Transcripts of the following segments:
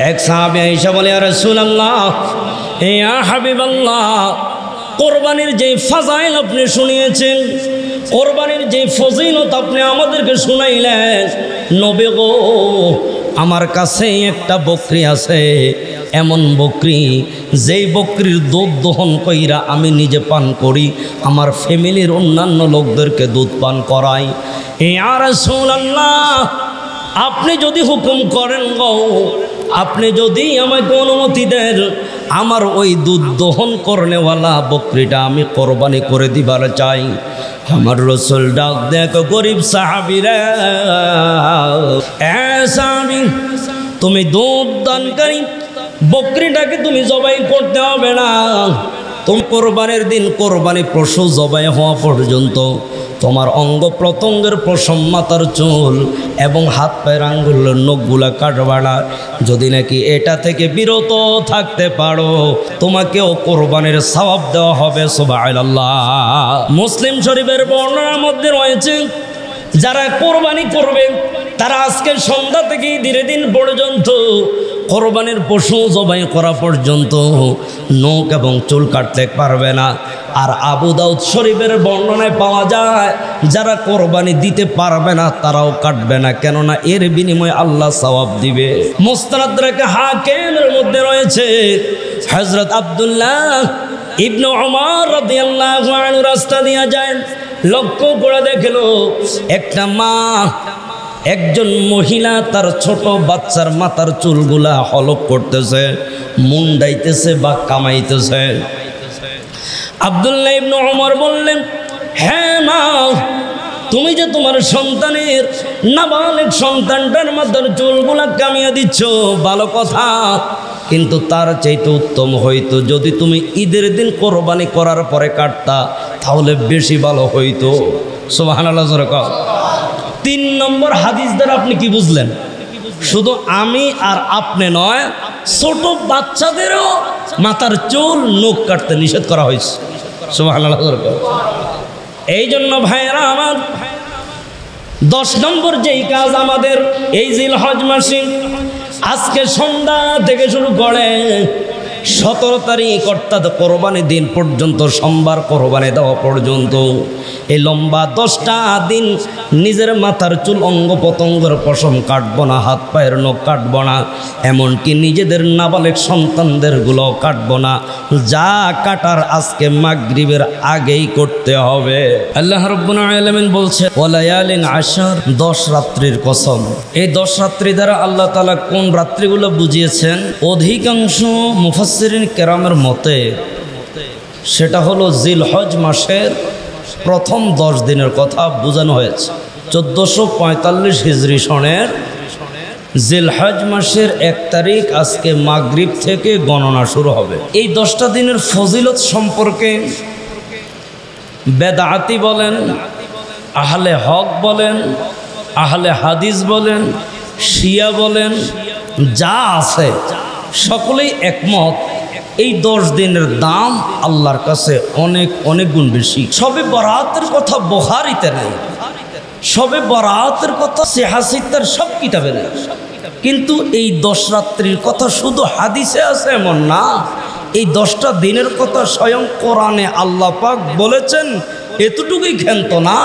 এক সাহাবী আয়েশা বলে, ইয়া রাসূলুল্লাহ, ইয়া হাবিবাল্লাহ, কোরবানির যে ফাজাইল আপনি শুনিয়েছেন, কোরবানির যে ফজিলত আপনি আমাদেরকে শুনাইলেন, নবী গো, আমার কাছে একটা বকরি আছে, এমন বকরি যেই বকরির দুধ দহন কইরা আমি নিজে পান করি, আমার ফ্যামিলির অন্যান্য লোকদেরকে দুধ পান করাই। ইয়া রাসূলুল্লাহ, আপনি যদি হুকুম করেন গো, আপনি যদি আমাকে অনুমতি দেন, আমার ওই দুধ দহন করনেওয়ালা বকরিটা আমি কোরবানি করে দিবার চাই। আমার রাসূল ডাক দেখো গরিব সাহাবীরা, এ সাহাবী, তুমি দুধ দানকারী বকরিটাকে তুমি জবাই করতে হবে না। তুমি কোরবানির দিন কোরবানি পশু জবাই হওয়া পর্যন্ত তোমার অঙ্গ প্রত্যঙ্গের পশম, মাথার চুল এবং হাত পায়ের আঙ্গুলের নখগুলা কাটবা না। যদি নাকি এটা থেকে বিরত থাকতে পারো, তোমাকেও কোরবানির সওয়াব দেওয়া হবে। সুবহানাল্লাহ। মুসলিম শরীফের বর্ণনার মধ্যে রয়েছে, যারা কোরবানি করবে তারা আজকে সন্ধ্যা থেকে ধীরে দিন পর্যন্ত কোরবানির পশু জবাই করা পর্যন্ত নখ এবং চুল কাটতে পারবে না। আর আবু দাউদ শরীফের বর্ণনায় পাওয়া যায়, যারা কোরবানি দিতে পারবে না তারাও কাটবে না, কেননা এর বিনিময়ে আল্লাহ সওয়াব দিবে। মুস্তাদরাক হাকিমের মধ্যে রয়েছে, হযরত আব্দুল্লাহ ইবনে উমর রাদিয়াল্লাহু আনহু রাস্তা দিয়ে যায়, লক্ষ্য করে দেখলো একটা মা, একজন মহিলা তার ছোট বাচ্চার মাথার চুলগুলা হলক করতেছে, মুন্ডাইতেছে বা কামাইতেছে। আব্দুল্লাহ ইবনে উমর বললেন, হ্যাঁ মা, তুমি যে তোমার সন্তানের নাবালিগ সন্তানটার মাথার চুলগুলা কামিয়ে দিচ্ছ, ভালো কথা, কিন্তু তার চাইতে উত্তম হইতো যদি তুমি ঈদের দিন কোরবানি করার পরে কাটতা, তাহলে বেশি ভালো হইতো। সুবহানাল্লাহ। 3 নম্বর হাদিস দ্বারা আপনি কি বুঝলেন? শুধু আমি আর আপনি নয়, ছোট বাচ্চাদেরও মাথার চুল নখ কাটতে নিষেধ করা হয়েছে। সুবহানাল্লাহ। এই জন্য ভাইয়েরা আমার, 10 নম্বর যেই কাজ আমাদের এই জিলহজ মাসে আজকে সন্ধ্যা থেকে শুরু করে 17 তারিখ অর্থাৎ কোরবানি দিন পর্যন্ত, সোমবার কোরবানি দেওয়া পর্যন্ত, এই লম্বা 10টা দিন নিজের মাথার চুল, অঙ্গ প্রত্যঙ্গের পশম কাটবো না, হাত পায়ের নখ কাটবো না, এমনকি নিজেদের নাবালিগ সন্তানদের গুলো কাটবো না। যা কাটার আজকে মাগরিবের আগেই করতে হবে। আল্লাহ রাব্বুল আলামিন বলছে, ওয়ালায়ালিন আশর, 10 রাত্রির কসম। এই 10 রাত্রি দ্বারা আল্লাহ তাআলা কোন রাত্রিগুলো বুঝিয়েছেন, অধিকাংশ মুফাসসিরিন কেরামের মতে সেটা হলো জিলহজ মাসের প্রথম 10 দিনের কথা বোঝানো হয়েছে। 1445 হিজরি সনের জিলহজ মাসের 1 তারিখ আজকে মাগরিব থেকে গণনা শুরু হবে। এই 10টা দিনের ফজিলত সম্পর্কে বেদাতি বলেন, আহলে হক বলেন, আহলে হাদিস বলেন, শিয়া বলেন, যা আছে সকলেই একমত, এই 10 দিনের দাম আল্লাহর কাছে অনেক অনেক গুণ বেশি। শবে বরাতের কথা বুখারীতে নেই, শবে বরাতের কথা সিহাসিতার সব কিতাবে নেই, কিন্তু এই 10 রাত্রির কথা শুধু হাদিসে আছে এমন না, এই 10টা দিনের কথা স্বয়ং কোরআনে আল্লাহ পাক বলেছেন। এতটুকুই ক্ষান্ত না,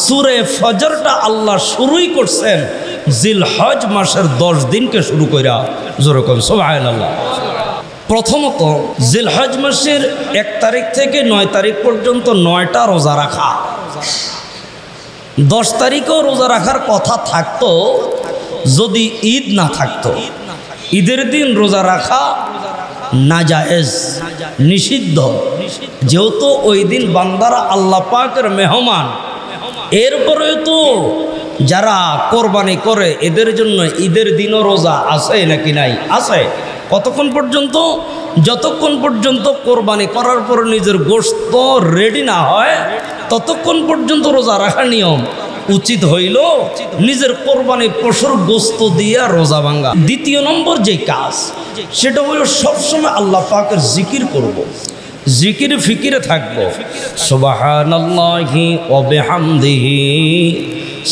সূরা ফজরটা আল্লাহ শুরুই করছেন জিলহজ মাসের 10 দিনকে শুরু কইরা। জোরে কর সুবহানাল্লাহ। প্রথমত জিলহজ মাসের 1 তারিখ থেকে 9 তারিখ পর্যন্ত 9টা রোজা রাখা। 10 তারিখেও রোজা রাখার কথা থাকতো যদি ঈদ না থাকতো। ঈদের দিন রোজা রাখা নাজায়েজ, নিষিদ্ধ, যেহেতু ওই দিন বান্দারা আল্লাহ পাকের মেহমান। এরপরে তো যারা কোরবানি করে এদের জন্য ঈদের দিনও রোজা আছে নাকি নাই? আছে। কতক্ষণ পর্যন্ত? যতক্ষণ পর্যন্ত কোরবানি করার পর নিজের গোশত রেডি না হয় ততক্ষণ পর্যন্ত রোজা রাখার নিয়ম। উচিত হইল নিজের কোরবানি পশুর গোশত দিয়া রোজা ভাঙ্গা। দ্বিতীয় নম্বর যে কাজ সেটা হলো সবসময় আল্লাহ পাকের জিকির করব, জিকির ফিকিরে থাকবো। সুবহানাল্লাহি ওয়া বিহামদিহি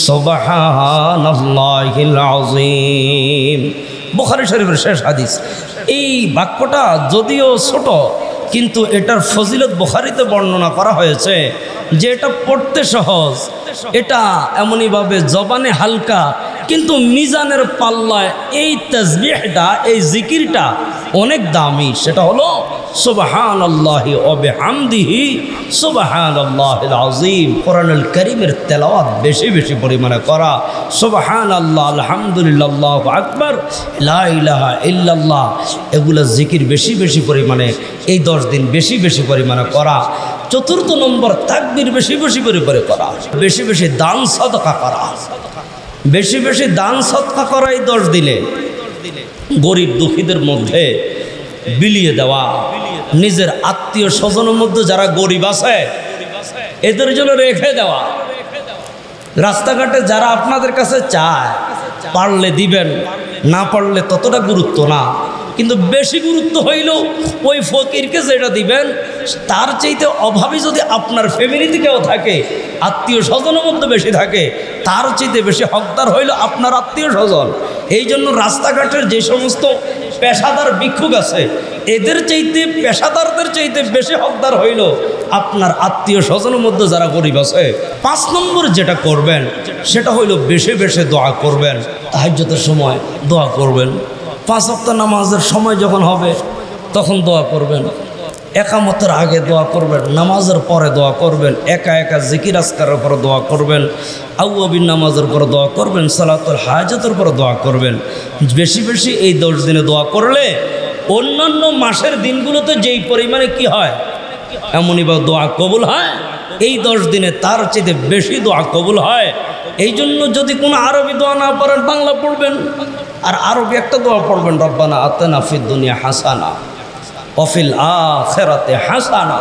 সুবহানাল্লাহিল আযীম। বুখারী শরীফের শেষ হাদিস। এই বাক্যটা যদিও ছোট, কিন্তু এটার ফজিলত বুখারীতে বর্ণনা করা হয়েছে যে এটা পড়তে সহজ, এটা এমনইভাবে জবানে হালকা, কিন্তু মিজানের পাল্লায় এই তাসবিহটা, এই জিকিরটা অনেক দামি। সেটা হলো সুবহানাল্লাহি ওয়া বিহামদিহি সুবহানাল্লাহিল আযীম। কোরআনুল কারীমের তেলাওয়াত বেশি বেশি পরিমাণে করা, সুবহানাল্লাহ, আলহামদুলিল্লাহ, আল্লাহু আকবার, লা ইলাহা ইল্লাল্লাহ, এগুলো জিকির বেশি বেশি পরিমাণে এই 10 দিন বেশি বেশি পরিমাণে করা। চতুর্থ নম্বর, তাকবীর বেশি বেশি পরিমাণে করা, বেশি বেশি দান সদকা করা, বেশি বেশি দান সদকা করা এই 10 দিনে। গরিব দুঃখীদের মধ্যে বিলিয়ে দেওয়া, নিজের আত্মীয় স্বজনের মধ্যে যারা গরিব আছে এদের জন্য রেখে দেওয়া। রাস্তাঘাটে যারা আপনাদের কাছে চায়, পারলে দিবেন, না পারলে ততটা গুরুত্ব না, কিন্তু বেশি গুরুত্ব হইল ওই ফকিরকে যেটা দিবেন তার চাইতে অভাবী যদি আপনার ফ্যামিলিতে কেউ থাকে, আত্মীয় স্বজনের মধ্যে বেশি থাকে, তার চাইতে বেশি হকদার হইল আপনার আত্মীয় স্বজন। এই জন্য রাস্তাঘাটের যে সমস্ত পেশাদার ভিক্ষুক আছে এদের চাইতে, পেশাদারদের চাইতে বেশি হকদার হইল আপনার আত্মীয় স্বজনের মধ্যে যারা গরিব আছে। 5 নম্বর যেটা করবেন সেটা হইল বেশি বেশি দোয়া করবেন। তাহাজ্জুদের সময় দোয়া করবেন, 5 ওয়াক্ত নামাজের সময় যখন হবে তখন দোয়া করবেন, একামতের আগে দোয়া করবেন, নামাজের পরে দোয়া করবেন, একা একা জিকির আজকারের পরে দোয়া করবেন, আউয়াবিন নামাজের পরে দোয়া করবেন, সালাতুল হাজাতের পরে দোয়া করবেন। বেশি বেশি এই 10 দিনে দোয়া করলে অন্যান্য মাসের দিনগুলোতে যেই পরিমাণে কি হয় এমনইভাবে দোয়া কবুল হয়, এই 10 দিনে তার চেয়ে বেশি দোয়া কবুল হয়। এই জন্য যদি কোনো আরবি দোয়া না পারেন বাংলা পড়বেন, আর আরবি একটা দোয়া পড়বেন, রব্বানা আতিনা ফিদ দুনিয়া হাসানা ওয়া ফিল আখিরাতি হাসানা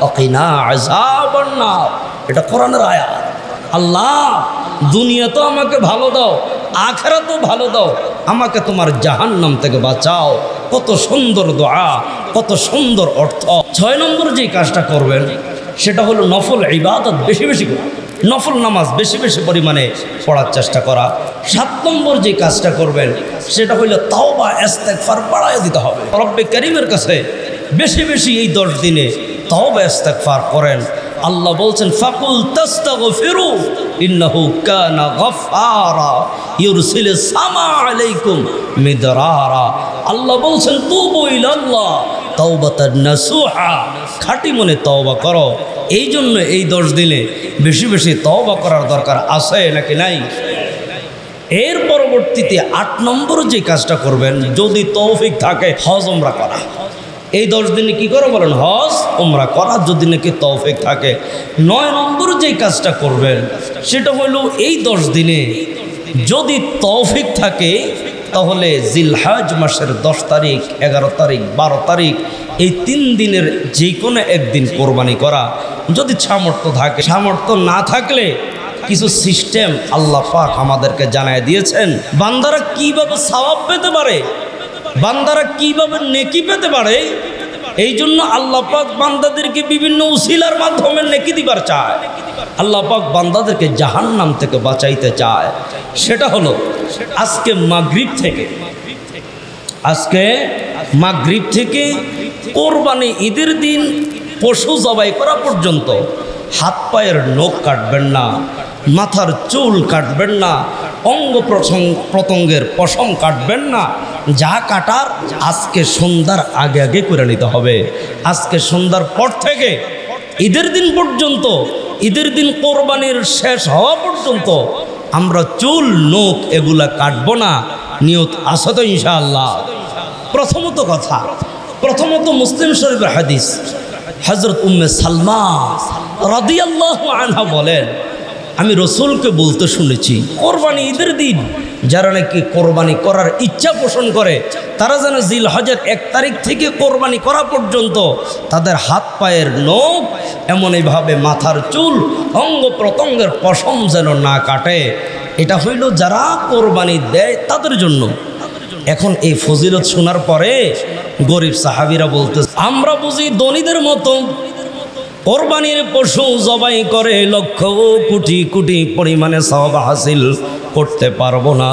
ওয়া কিনা আযাবান নার। এটা কোরআনের আয়াত। আল্লাহ, দুনিয়া তো আমাকে ভালো দাও, আখিরাতও ভালো দাও, আমাকে তোমার জাহান্নাম থেকে বাঁচাও। কত সুন্দর দোয়া, কত সুন্দর অর্থ। 6 নম্বর যেই কাজটা করবেন সেটা হলো নফল ইবাদত বেশি বেশি করা, নফল নামাজ বেশি বেশি পরিমাণে পড়ার চেষ্টা করা। 7 নম্বর যে কাজটা করবেন সেটা হইল তাওবা ইস্তেগফার বাড়ায় দিতে হবে। রব্বে কারীমের কাছে বেশি বেশি এই 10 দিনে তাওবা ইস্তেগফার করেন। আল্লাহ বলছেন ফাকুল তাস্তাগফিরু ইন্নাহু কানা গফফারা ইউরসিলিস সামা আলাইকুম মিদরারা। আল্লাহ বলছেন তুবু ইলাল্লাহ তাওবাতান নাসুহা, খাঁটি মনে তওবা করো। এই জন্য এই 10 দিনে বেশি বেশি তওবা করার দরকার আছে নাকি নাই? এর পরবর্তীতে 8 নম্বর যে কাজটা করবেন, যদি তৌফিক থাকে হজ উমরা করা। এই 10 দিনে কি করো বলেন? হজ উমরা করা, যদি নাকি তৌফিক থাকে। 9 নম্বর যে কাজটা করবেন সেটা হলো এই 10 দিনে যদি তৌফিক থাকে তাহলে জিলহজ মাসের 10 তারিখ, 11 তারিখ, 12 তারিখ এই 3 দিনের যে কোনো একদিন কোরবানি করা, যদি সামর্থ্য থাকে। সামর্থ্য না থাকলে কিছু সিস্টেম আল্লাহ পাক আমাদেরকে জানায় দিয়েছেন, বান্দারা কিভাবে সওয়াব পেতে পারে, বান্দারা কিভাবে নেকি পেতে পারে। এই জন্য আল্লাহ পাক বান্দাদেরকে বিভিন্ন উসিলার মাধ্যমে নেকি দিবার চায়। আল্লাহ পাক বান্দাদেরকে জাহান্নাম থেকে বাঁচাইতে চায়। সেটা হলো আজকে মাগরিব থেকে কোরবানি ঈদের দিন পশু জবাই করা পর্যন্ত হাত পায়ের নখ কাটবেন না, মাথার চুল কাটবেন না, অঙ্গ প্রত্যঙ্গের পশম কাটবেন না। যা কাটার আজকে সন্ধ্যার আগে আগে করে নিতে হবে। আজকে সন্ধ্যার পর থেকে ঈদের দিন পর্যন্ত, ঈদের দিন কোরবানির শেষ হওয়া পর্যন্ত আমরা চুল নখ এগুলা কাটবো না। নিয়ত আছে তো ইনশাআল্লাহ? প্রথমত মুসলিম শরীফের হাদিস, হযরত উম্মে সালমা রাদিয়াল্লাহু আনহা বলেন, আমি রসুলকে বলতে শুনেছি কোরবানি ঈদের দিন যারা নাকি কোরবানি করার ইচ্ছা পোষণ করে তারা যেন জিলহজের 1 তারিখ থেকে কোরবানি করা পর্যন্ত তাদের হাত পায়ের নখ, এমনইভাবে মাথার চুল, অঙ্গ প্রত্যঙ্গের পশম যেন না কাটে। এটা হইল যারা কোরবানি দেয় তাদের জন্য। এখন এই ফজিলত শোনার পরে গরিব সাহাবীরা বলতেছে, আমরা বুঝি ধনীদের মতো কোরবানির পশু জবাই করে লক্ষ কোটি কোটি পরিমাণে সওয়াব হাসিল করতে পারবো না।